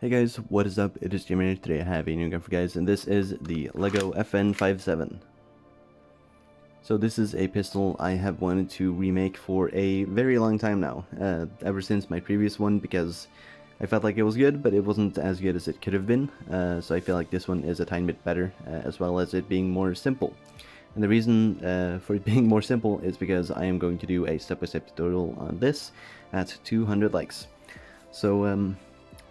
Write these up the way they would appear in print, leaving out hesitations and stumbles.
Hey guys, what is up? It is Jimmy. Today I have a new gun for you guys, and this is the LEGO FN57. So this is a pistol I have wanted to remake for a very long time now, ever since my previous one, because I felt like it was good, but it wasn't as good as it could have been, so I feel like this one is a tiny bit better, as well as it being more simple. And the reason for it being more simple is because I am going to do a step-by-step tutorial on this at 200 likes. So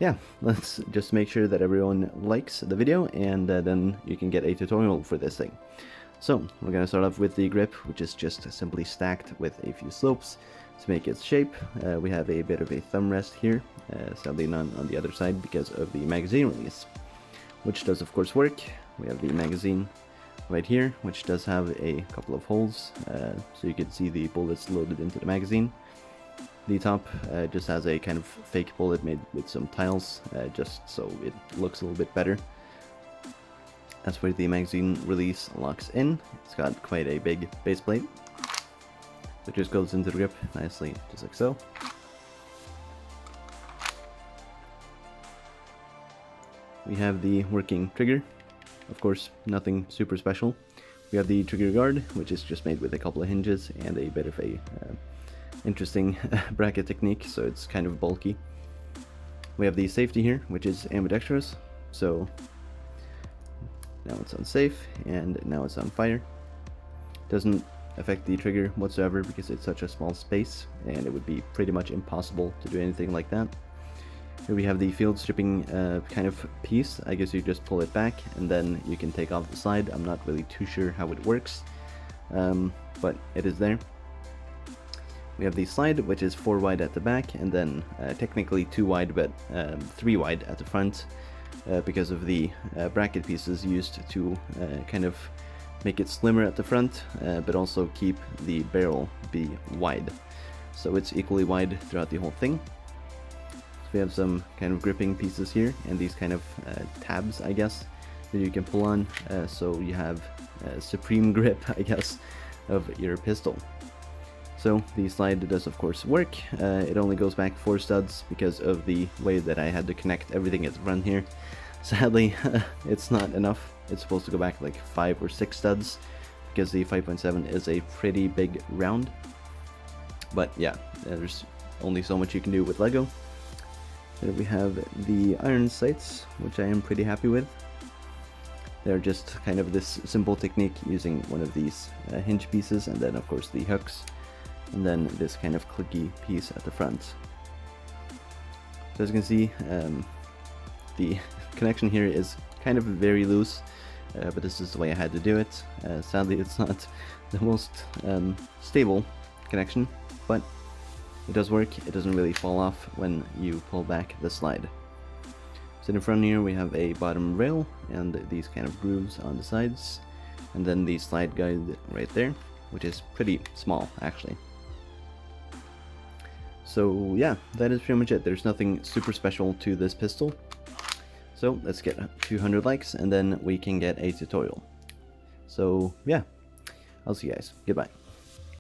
yeah, let's just make sure that everyone likes the video, and then you can get a tutorial for this thing. So we're going to start off with the grip, which is just simply stacked with a few slopes to make its shape. We have a bit of a thumb rest here, sadly none on the other side because of the magazine release, which does of course work. We have the magazine right here, which does have a couple of holes, so you can see the bullets loaded into the magazine. The top just has a kind of fake bullet made with some tiles, just so it looks a little bit better. That's where the magazine release locks in. It's got quite a big base plate. It just goes into the grip nicely, just like so. We have the working trigger. Of course, nothing super special. We have the trigger guard, which is just made with a couple of hinges and a bit of a interesting bracket technique, so it's kind of bulky. We have the safety here, which is ambidextrous, so now it's on safe and now it's on fire. Doesn't affect the trigger whatsoever because it's such a small space, and it would be pretty much impossible to do anything like that. Here we have the field stripping kind of piece. I guess you just pull it back and then you can take off the slide. I'm not really too sure how it works, but it is there. We have the slide, which is 4 wide at the back, and then technically 2 wide, but 3 wide at the front, because of the bracket pieces used to kind of make it slimmer at the front, but also keep the barrel be wide. So it's equally wide throughout the whole thing. So we have some kind of gripping pieces here, and these kind of tabs, I guess, that you can pull on, so you have supreme grip, I guess, of your pistol. So the slide does of course work. It only goes back 4 studs because of the way that I had to connect everything at the front here. Sadly, it's not enough. It's supposed to go back like 5 or 6 studs because the 5.7 is a pretty big round. But yeah, there's only so much you can do with LEGO. Here we have the iron sights, which I am pretty happy with. They're just kind of this simple technique using one of these hinge pieces, and then of course the hooks, and then this kind of clicky piece at the front. So as you can see, the connection here is kind of very loose, but this is the way I had to do it. Sadly, it's not the most stable connection, but it does work. It doesn't really fall off when you pull back the slide. So in front here we have a bottom rail and these kind of grooves on the sides, and then the slide guide right there, which is pretty small actually. So yeah, that is pretty much it. There's nothing super special to this pistol. So let's get 200 likes and then we can get a tutorial. So yeah, I'll see you guys. Goodbye.